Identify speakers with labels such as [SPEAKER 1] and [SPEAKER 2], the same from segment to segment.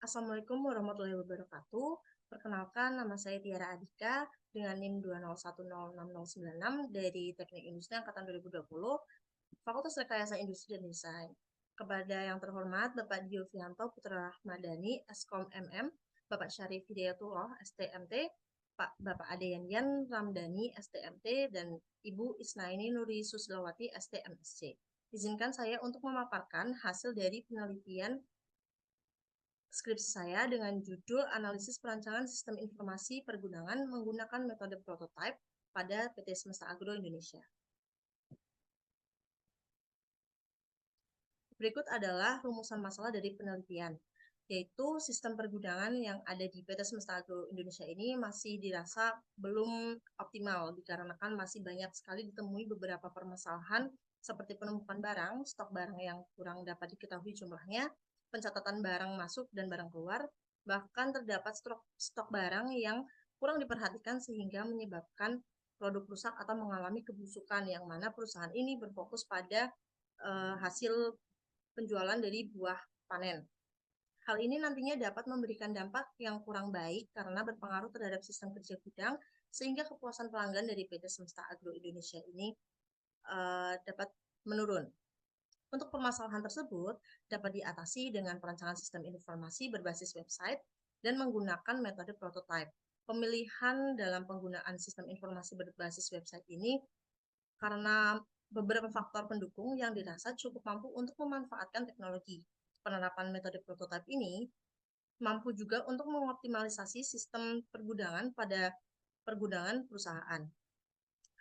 [SPEAKER 1] Assalamualaikum warahmatullahi wabarakatuh. Perkenalkan, nama saya Tiara Adika dengan NIM 201066096 dari Teknik Industri Angkatan 2020, Fakultas Rekayasa Industri dan Desain. Kepada yang terhormat Bapak Diovianto Putra Rahmadani, Eskom MM, Bapak Syarif Hidayatullah, STMT, Bapak Adeyanyan Ramdhani, STMT, dan Ibu Isnaini Nuri Susilawati, STMSC. Izinkan saya untuk memaparkan hasil dari penelitian skripsi saya dengan judul Analisis Perancangan Sistem Informasi Pergundangan menggunakan metode prototype pada PT Semesta Agro Indonesia. Berikut adalah rumusan masalah dari penelitian, yaitu sistem pergudangan yang ada di PT Semesta Agro Indonesia ini masih dirasa belum optimal dikarenakan masih banyak sekali ditemui beberapa permasalahan seperti penumpukan barang, stok barang yang kurang dapat diketahui jumlahnya, pencatatan barang masuk dan barang keluar, bahkan terdapat stok barang yang kurang diperhatikan sehingga menyebabkan produk rusak atau mengalami kebusukan, yang mana perusahaan ini berfokus pada hasil penjualan dari buah panen. Hal ini nantinya dapat memberikan dampak yang kurang baik karena berpengaruh terhadap sistem kerja gudang, sehingga kepuasan pelanggan dari PT Semesta Agro Indonesia ini dapat menurun. Untuk permasalahan tersebut dapat diatasi dengan perancangan sistem informasi berbasis website dan menggunakan metode prototype. Pemilihan dalam penggunaan sistem informasi berbasis website ini karena beberapa faktor pendukung yang dirasa cukup mampu untuk memanfaatkan teknologi. Penerapan metode prototype ini mampu juga untuk mengoptimalisasi sistem pergudangan pada pergudangan perusahaan.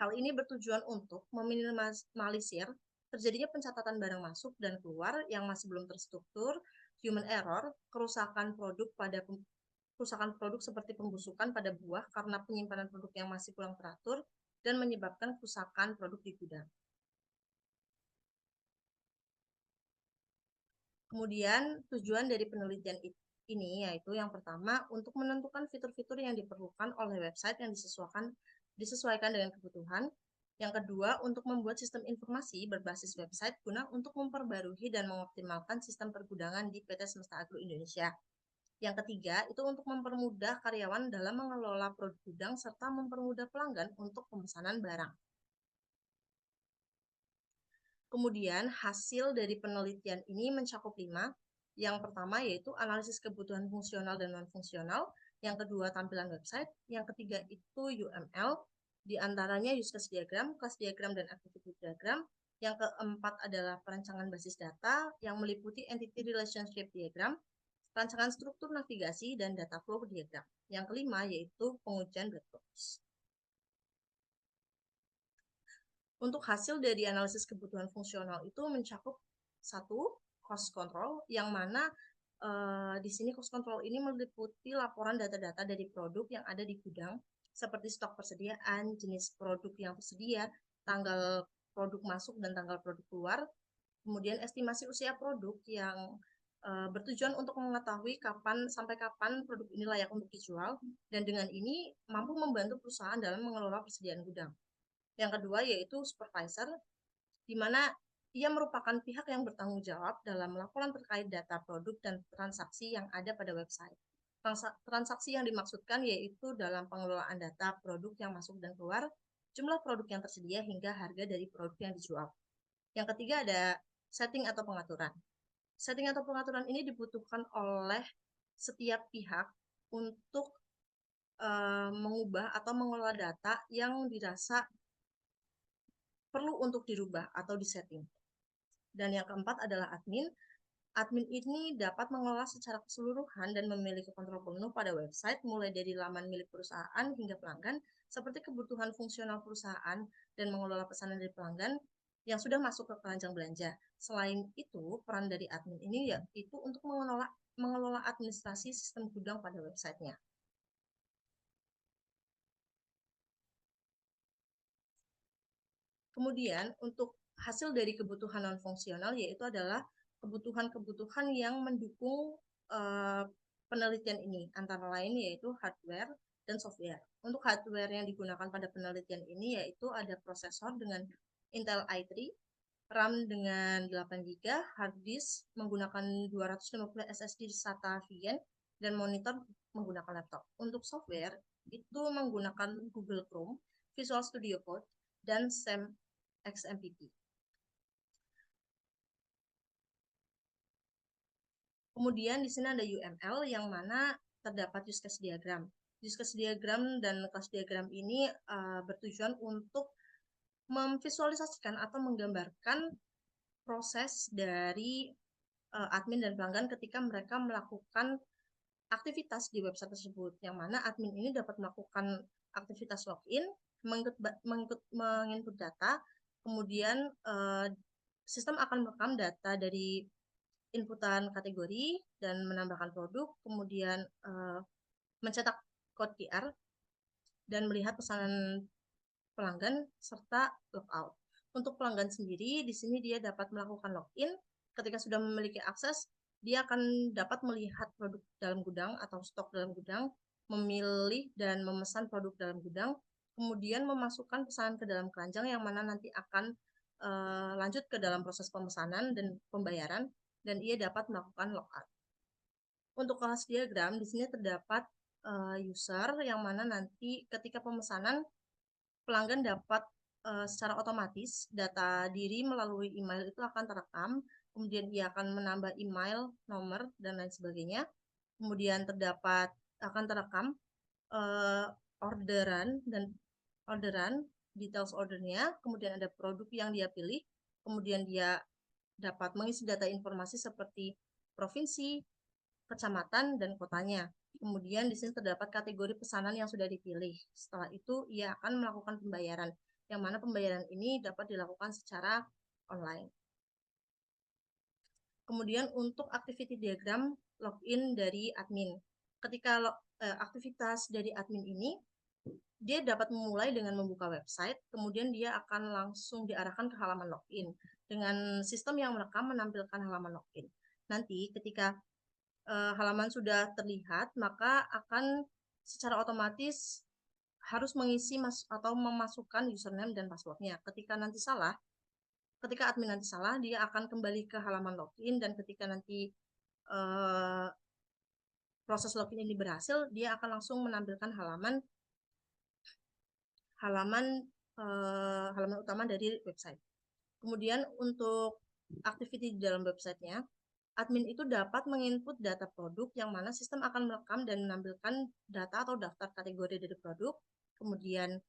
[SPEAKER 1] Hal ini bertujuan untuk meminimalisir terjadinya pencatatan barang masuk dan keluar yang masih belum terstruktur, human error, kerusakan produk seperti pembusukan pada buah karena penyimpanan produk yang masih kurang teratur dan menyebabkan kerusakan produk di gudang. Kemudian tujuan dari penelitian ini yaitu yang pertama untuk menentukan fitur-fitur yang diperlukan oleh website yang disesuaikan dengan kebutuhan. Yang kedua, untuk membuat sistem informasi berbasis website guna untuk memperbarui dan mengoptimalkan sistem pergudangan di PT Semesta Agro Indonesia. Yang ketiga, itu untuk mempermudah karyawan dalam mengelola produk gudang serta mempermudah pelanggan untuk pemesanan barang. Kemudian hasil dari penelitian ini mencakup 5. Yang pertama yaitu analisis kebutuhan fungsional dan non-fungsional. Yang kedua tampilan website. Yang ketiga itu UML. Di antaranya use case diagram, class diagram, dan activity diagram. Yang keempat adalah perancangan basis data yang meliputi entity relationship diagram, rancangan struktur navigasi, dan data flow diagram. Yang kelima yaitu pengujian black box. Untuk hasil dari analisis kebutuhan fungsional itu mencakup 1. Cost control, yang mana di sini cost control ini meliputi laporan data-data dari produk yang ada di gudang, seperti stok persediaan, jenis produk yang tersedia, tanggal produk masuk dan tanggal produk keluar, kemudian estimasi usia produk yang bertujuan untuk mengetahui sampai kapan produk ini layak untuk dijual, dan dengan ini mampu membantu perusahaan dalam mengelola persediaan gudang. Yang kedua yaitu supervisor, di mana ia merupakan pihak yang bertanggung jawab dalam laporan terkait data produk dan transaksi yang ada pada website. Transaksi yang dimaksudkan yaitu dalam pengelolaan data produk yang masuk dan keluar, jumlah produk yang tersedia, hingga harga dari produk yang dijual. Yang ketiga ada setting atau pengaturan. Setting atau pengaturan ini dibutuhkan oleh setiap pihak untuk mengubah atau mengelola data yang dirasa perlu untuk dirubah atau disetting. Dan yang keempat adalah admin. Admin ini dapat mengelola secara keseluruhan dan memiliki kontrol penuh pada website, mulai dari laman milik perusahaan hingga pelanggan, seperti kebutuhan fungsional perusahaan dan mengelola pesanan dari pelanggan yang sudah masuk ke keranjang belanja. Selain itu, peran dari admin ini yaitu untuk mengelola administrasi sistem gudang pada websitenya. Kemudian untuk hasil dari kebutuhan non-fungsional yaitu adalah kebutuhan-kebutuhan yang mendukung penelitian ini, antara lain yaitu hardware dan software. Untuk hardware yang digunakan pada penelitian ini yaitu ada prosesor dengan Intel i3, RAM dengan 8 GB, hard disk menggunakan 250 SSD SATA VN, dan monitor menggunakan laptop. Untuk software, itu menggunakan Google Chrome, Visual Studio Code, dan SAM XMPP. Kemudian di sini ada UML yang mana terdapat use case diagram. Use case diagram dan class diagram ini bertujuan untuk memvisualisasikan atau menggambarkan proses dari admin dan pelanggan ketika mereka melakukan aktivitas di website tersebut, yang mana admin ini dapat melakukan aktivitas login, menginput data, kemudian sistem akan merekam data dari inputan kategori dan menambahkan produk, kemudian mencetak kode QR dan melihat pesanan pelanggan serta logout. Untuk pelanggan sendiri, di sini dia dapat melakukan login. Ketika sudah memiliki akses, dia akan dapat melihat produk dalam gudang atau stok dalam gudang, memilih dan memesan produk dalam gudang, kemudian memasukkan pesanan ke dalam keranjang yang mana nanti akan lanjut ke dalam proses pemesanan dan pembayaran, dan ia dapat melakukan logout. Untuk kelas diagram, di sini terdapat user yang mana nanti ketika pemesanan pelanggan dapat secara otomatis data diri melalui email itu akan terekam, kemudian ia akan menambah email, nomor, dan lain sebagainya. Kemudian terdapat akan terekam orderan, details ordernya, kemudian ada produk yang dia pilih, kemudian dia dapat mengisi data informasi seperti provinsi, kecamatan, dan kotanya. Kemudian di sini terdapat kategori pesanan yang sudah dipilih. Setelah itu ia akan melakukan pembayaran, yang mana pembayaran ini dapat dilakukan secara online. Kemudian untuk activity diagram login dari admin. Ketika aktivitas dari admin ini, dia dapat memulai dengan membuka website, kemudian dia akan langsung diarahkan ke halaman login. Dengan sistem yang merekam menampilkan halaman login. Nanti ketika halaman sudah terlihat, maka akan secara otomatis harus mengisi atau memasukkan username dan passwordnya. Ketika admin nanti salah, dia akan kembali ke halaman login, dan ketika nanti proses login ini berhasil, dia akan langsung menampilkan halaman utama dari website. Kemudian untuk activity di dalam websitenya, admin itu dapat menginput data produk yang mana sistem akan merekam dan menampilkan data atau daftar kategori dari produk, kemudian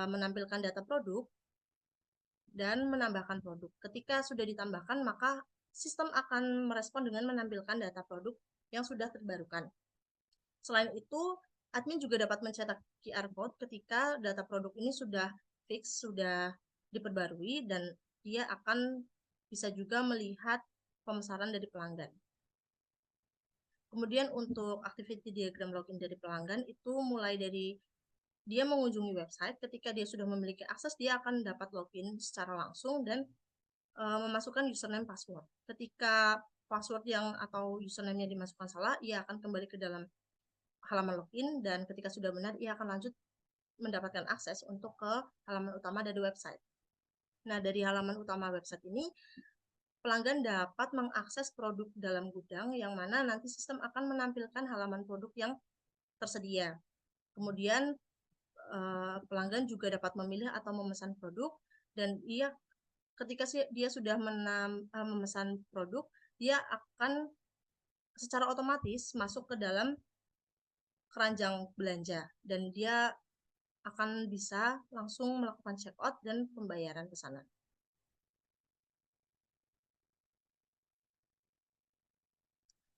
[SPEAKER 1] menampilkan data produk, dan menambahkan produk. Ketika sudah ditambahkan, maka sistem akan merespon dengan menampilkan data produk yang sudah terbarukan. Selain itu, admin juga dapat mencetak QR code ketika data produk ini sudah fix, sudah diperbarui, dan dia akan bisa juga melihat pemesanan dari pelanggan. Kemudian untuk activity diagram login dari pelanggan itu mulai dari dia mengunjungi website. Ketika dia sudah memiliki akses, dia akan dapat login secara langsung dan memasukkan username password. Ketika password atau username-nya dimasukkan salah, ia akan kembali ke dalam halaman login, dan ketika sudah benar, ia akan lanjut mendapatkan akses untuk ke halaman utama dari website. Nah, dari halaman utama website ini, pelanggan dapat mengakses produk dalam gudang yang mana nanti sistem akan menampilkan halaman produk yang tersedia. Kemudian pelanggan juga dapat memilih atau memesan produk, dan ketika dia sudah memesan produk, dia akan secara otomatis masuk ke dalam keranjang belanja, dan dia akan bisa langsung melakukan check out dan pembayaran pesanan.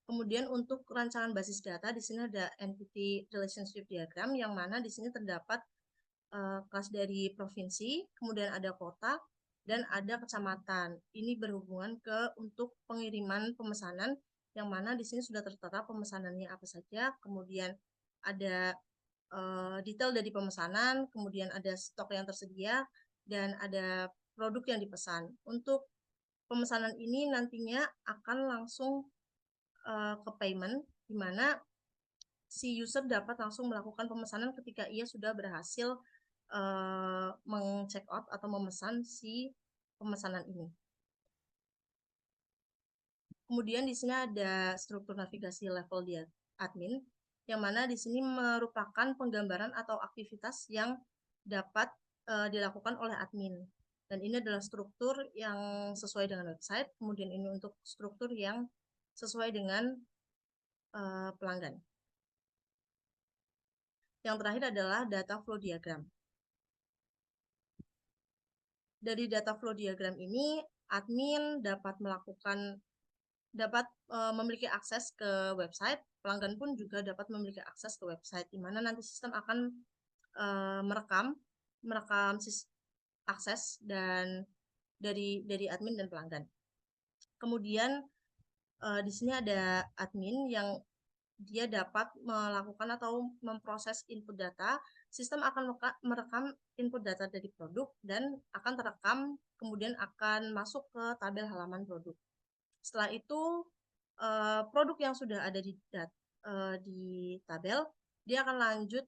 [SPEAKER 1] Kemudian untuk rancangan basis data, di sini ada entity relationship diagram, yang mana di sini terdapat kelas dari provinsi, kemudian ada kota, dan ada kecamatan. Ini berhubungan untuk pengiriman pemesanan, yang mana di sini sudah tertera pemesanannya apa saja, kemudian ada detail dari pemesanan, kemudian ada stok yang tersedia, dan ada produk yang dipesan. Untuk pemesanan ini nantinya akan langsung ke payment, di mana si user dapat langsung melakukan pemesanan ketika ia sudah berhasil meng-check out atau memesan si pemesanan ini. Kemudian di sini ada struktur navigasi level di admin, yang mana di sini merupakan penggambaran atau aktivitas yang dapat dilakukan oleh admin. Dan ini adalah struktur yang sesuai dengan website, kemudian ini untuk struktur yang sesuai dengan pelanggan. Yang terakhir adalah data flow diagram. Dari data flow diagram ini, admin dapat memiliki akses ke website, pelanggan pun juga dapat memiliki akses ke website, di mana nanti sistem akan merekam akses dan dari admin dan pelanggan. Kemudian di sini ada admin yang dia dapat melakukan atau memproses input data. Sistem akan merekam input data dari produk dan akan terekam, kemudian akan masuk ke tabel halaman produk. Setelah itu produk yang sudah ada di tabel, dia akan lanjut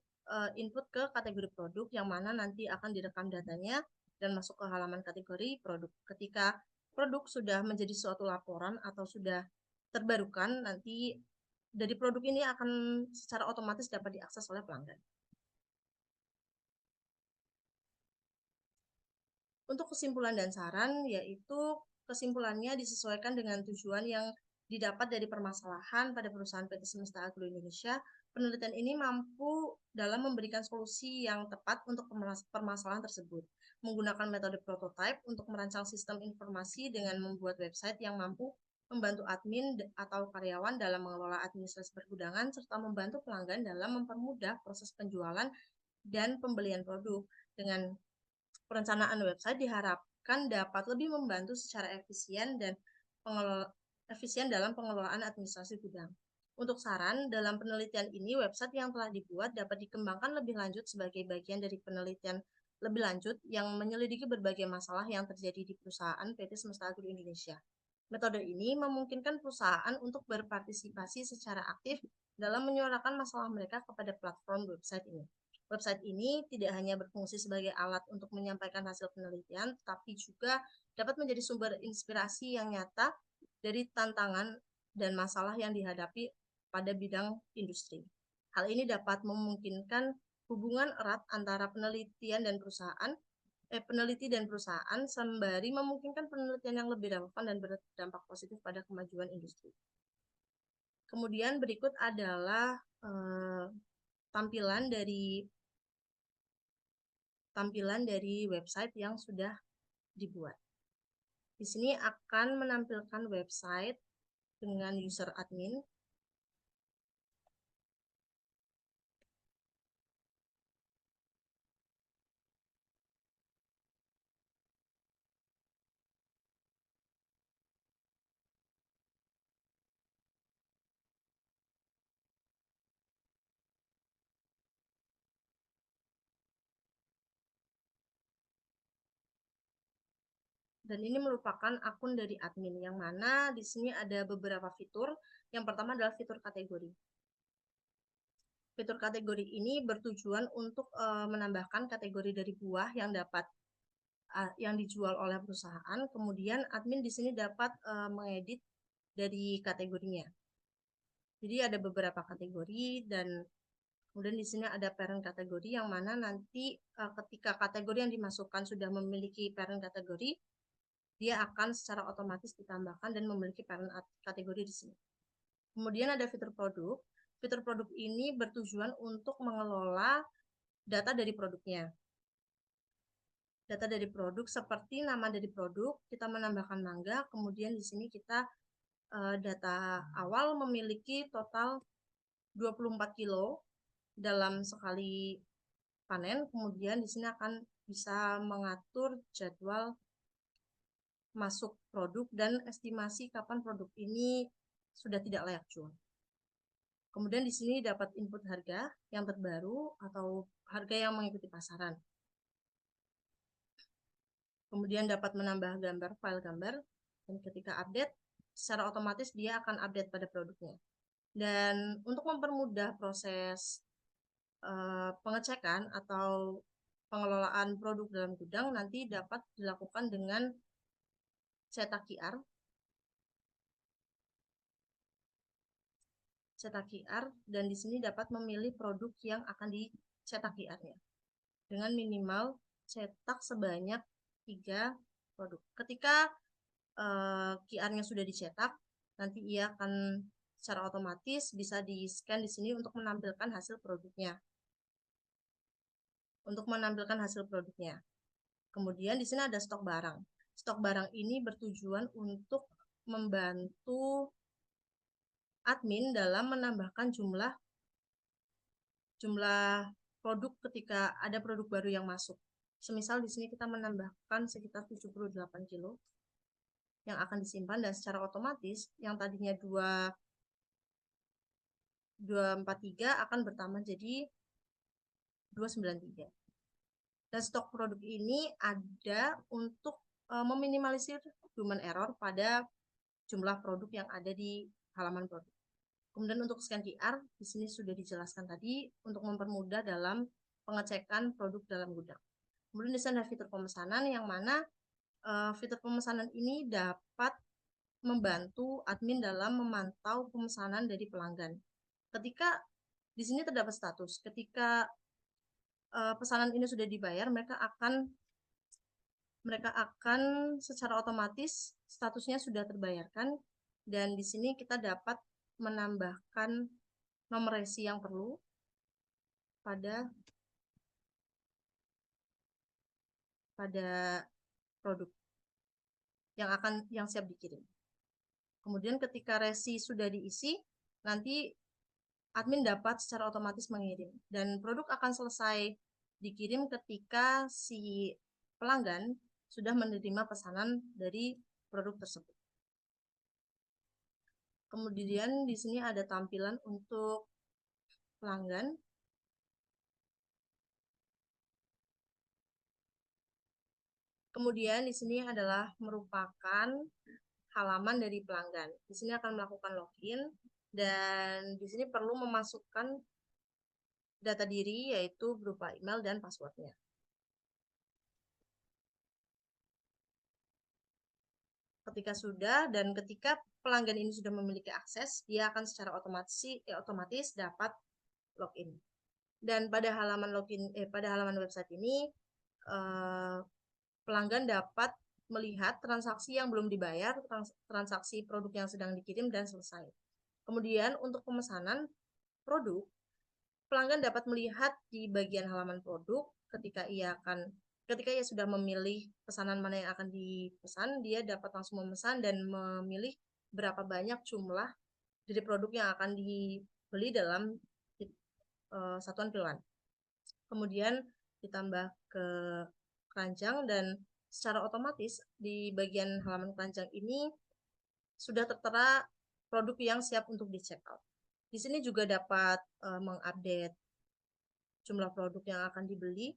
[SPEAKER 1] input ke kategori produk, yang mana nanti akan direkam datanya dan masuk ke halaman kategori produk. Ketika produk sudah menjadi suatu laporan atau sudah terbarukan, nanti dari produk ini akan secara otomatis dapat diakses oleh pelanggan. Untuk kesimpulan dan saran, yaitu kesimpulannya disesuaikan dengan tujuan yang didapat dari permasalahan pada perusahaan PT Semesta Agro Indonesia. Penelitian ini mampu dalam memberikan solusi yang tepat untuk permasalahan tersebut, menggunakan metode prototype untuk merancang sistem informasi dengan membuat website yang mampu membantu admin atau karyawan dalam mengelola administrasi pergudangan, serta membantu pelanggan dalam mempermudah proses penjualan dan pembelian produk. Dengan perencanaan website diharapkan dapat lebih membantu secara efisien dalam pengelolaan administrasi gudang. Untuk saran, dalam penelitian ini, website yang telah dibuat dapat dikembangkan lebih lanjut sebagai bagian dari penelitian lebih lanjut yang menyelidiki berbagai masalah yang terjadi di perusahaan PT Semesta Agro Indonesia. Metode ini memungkinkan perusahaan untuk berpartisipasi secara aktif dalam menyuarakan masalah mereka kepada platform website ini. Website ini tidak hanya berfungsi sebagai alat untuk menyampaikan hasil penelitian, tetapi juga dapat menjadi sumber inspirasi yang nyata dari tantangan dan masalah yang dihadapi pada bidang industri. Hal ini dapat memungkinkan hubungan erat antara peneliti dan perusahaan sembari memungkinkan penelitian yang lebih relevan dan berdampak positif pada kemajuan industri. Kemudian berikut adalah tampilan dari website yang sudah dibuat. Di sini akan menampilkan website dengan user admin. Dan ini merupakan akun dari admin, yang mana di sini ada beberapa fitur. Yang pertama adalah fitur kategori. Fitur kategori ini bertujuan untuk menambahkan kategori dari buah yang dijual oleh perusahaan. Kemudian admin di sini dapat mengedit dari kategorinya. Jadi ada beberapa kategori, dan kemudian di sini ada parent kategori, yang mana nanti ketika kategori yang dimasukkan sudah memiliki parent kategori, dia akan secara otomatis ditambahkan dan memiliki parent kategori di sini. Kemudian ada fitur produk. Fitur produk ini bertujuan untuk mengelola data dari produknya. Data dari produk seperti nama dari produk, kita menambahkan mangga, kemudian di sini kita data awal memiliki total 24 kilo dalam sekali panen, kemudian di sini akan bisa mengatur jadwal masuk produk dan estimasi kapan produk ini sudah tidak layak jual. Kemudian di sini dapat input harga yang terbaru atau harga yang mengikuti pasaran. Kemudian dapat menambah file gambar, dan ketika update, secara otomatis dia akan update pada produknya. Dan untuk mempermudah proses pengecekan atau pengelolaan produk dalam gudang, nanti dapat dilakukan dengan cetak QR. cetak QR, dan di sini dapat memilih produk yang akan dicetak QR-nya dengan minimal cetak sebanyak 3 produk. Ketika QR-nya sudah dicetak, nanti ia akan secara otomatis bisa di-scan di sini untuk menampilkan hasil produknya. Kemudian di sini ada stok barang. Stok barang ini bertujuan untuk membantu admin dalam menambahkan jumlah produk ketika ada produk baru yang masuk. Semisal di sini kita menambahkan sekitar 78 kilo yang akan disimpan, dan secara otomatis yang tadinya 243 akan bertambah jadi 293. Dan stok produk ini ada untuk meminimalisir human error pada jumlah produk yang ada di halaman produk. Kemudian untuk scan QR, di sini sudah dijelaskan tadi untuk mempermudah dalam pengecekan produk dalam gudang. Kemudian di sana ada fitur pemesanan, yang mana fitur pemesanan ini dapat membantu admin dalam memantau pemesanan dari pelanggan. Ketika di sini terdapat status, ketika pesanan ini sudah dibayar, mereka akan secara otomatis statusnya sudah terbayarkan, dan di sini kita dapat menambahkan nomor resi yang perlu pada produk yang siap dikirim. Kemudian ketika resi sudah diisi, nanti admin dapat secara otomatis mengirim, dan produk akan selesai dikirim ketika si pelanggan sudah menerima pesanan dari produk tersebut. Kemudian di sini ada tampilan untuk pelanggan. Kemudian di sini adalah merupakan halaman dari pelanggan. Di sini akan melakukan login, dan di sini perlu memasukkan data diri, yaitu berupa email dan passwordnya. Ketika pelanggan ini sudah memiliki akses, dia akan secara otomatis dapat login. Dan pada halaman website ini, pelanggan dapat melihat transaksi yang belum dibayar, transaksi produk yang sedang dikirim, dan selesai. Kemudian untuk pemesanan produk, pelanggan dapat melihat di bagian halaman produk ketika ia sudah memilih pesanan mana yang akan dipesan, dia dapat langsung memesan dan memilih berapa banyak jumlah dari produk yang akan dibeli dalam satuan kiloan. Kemudian ditambah ke keranjang, dan secara otomatis di bagian halaman keranjang ini sudah tertera produk yang siap untuk di check out. Di sini juga dapat mengupdate jumlah produk yang akan dibeli.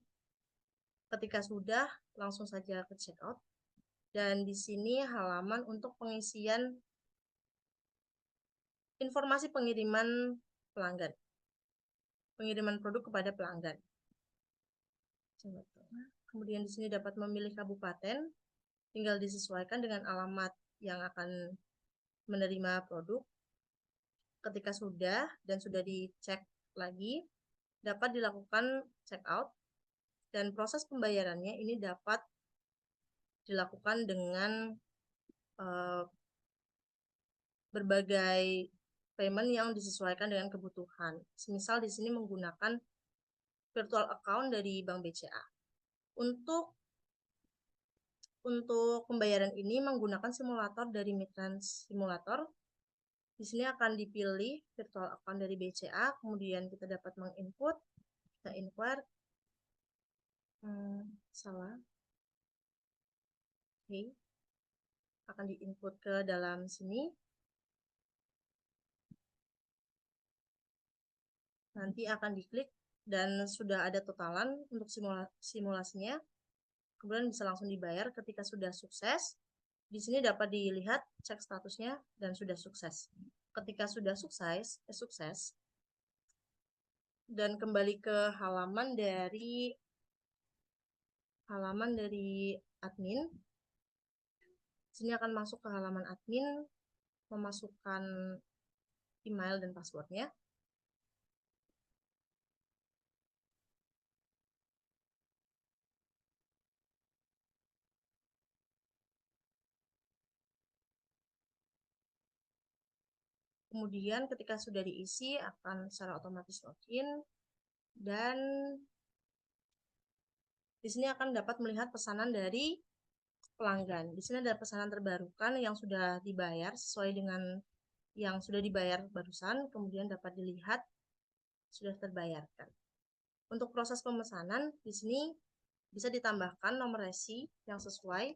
[SPEAKER 1] Ketika sudah, langsung saja ke check out. Dan di sini halaman untuk pengisian informasi pengiriman produk kepada pelanggan. Kemudian di sini dapat memilih kabupaten, tinggal disesuaikan dengan alamat yang akan menerima produk. Ketika sudah dicek lagi, dapat dilakukan check out, dan proses pembayarannya ini dapat dilakukan dengan berbagai payment yang disesuaikan dengan kebutuhan. Semisal di sini menggunakan virtual account dari Bank BCA. Untuk pembayaran ini menggunakan simulator dari Mitrans Simulator. Di sini akan dipilih virtual account dari BCA, kemudian kita dapat menginput, kita inquire, akan diinput ke dalam sini. Nanti akan diklik dan sudah ada totalan untuk simulasinya. Kemudian bisa langsung dibayar ketika sudah sukses. Di sini dapat dilihat cek statusnya dan sudah sukses. Ketika sudah sukses dan kembali ke halaman dari admin. Sini akan masuk ke halaman admin, memasukkan email dan passwordnya. Kemudian ketika sudah diisi akan secara otomatis login dan di sini akan dapat melihat pesanan dari pelanggan. Di sini ada pesanan terbarukan yang sudah dibayar sesuai dengan yang sudah dibayar barusan, kemudian dapat dilihat sudah terbayarkan. Untuk proses pemesanan di sini bisa ditambahkan nomor resi yang sesuai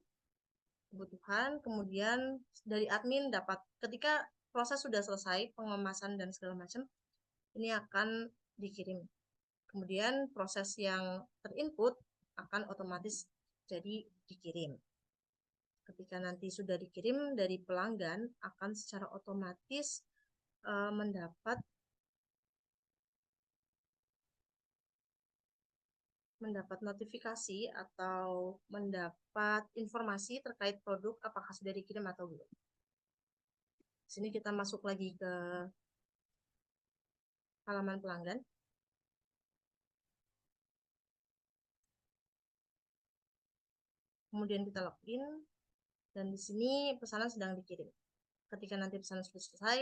[SPEAKER 1] kebutuhan, kemudian dari admin dapat ketika proses sudah selesai pengemasan dan segala macam ini akan dikirim. Kemudian proses yang terinput akan otomatis jadi dikirim. Ketika nanti sudah dikirim dari pelanggan akan secara otomatis mendapat notifikasi atau mendapat informasi terkait produk apakah sudah dikirim atau belum. Di sini kita masuk lagi ke halaman pelanggan. Kemudian kita login dan di sini pesanan sedang dikirim. Ketika nanti pesanan sudah selesai,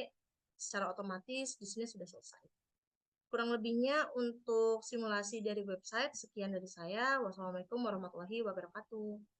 [SPEAKER 1] secara otomatis di sini sudah selesai. Kurang lebihnya untuk simulasi dari website, sekian dari saya. Wassalamualaikum warahmatullahi wabarakatuh.